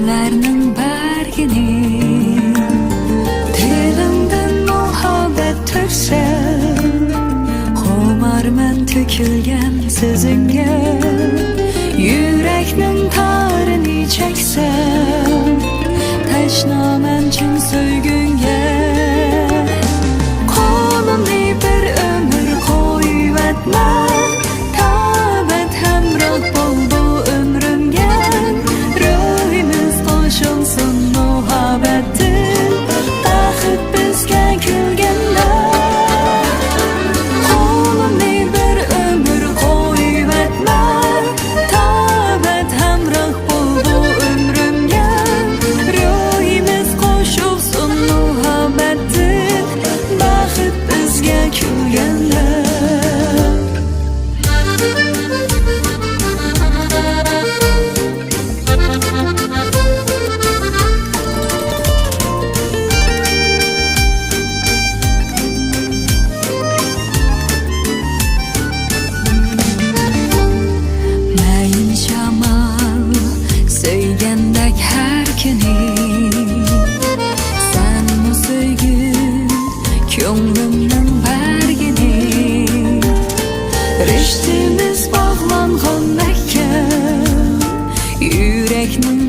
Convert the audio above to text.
güllərinin bərgini Dilimdən muhabbət töksən Xomar mən tökülgən sözüngə Yüreknin tarını çəksən Təşna mən çün söygüngə Kolumni bir ömür qoyuvetmə Tabət həmrah bol bu ömrümgə Ruhimiz qoşulsun muhabbətdir Baxıb bizgə külgəndə Kolumni bir ömür qoyuvetmə Tabət həmrah bol bu ömrümgə Ruhimiz qoşulsun muhabbətdir Baxıb bizgə külgəndə Söygəndək hər günü Sən bu söygün Könlümün bərgini Riştimiz bağlanğan məhkəm Yürekmin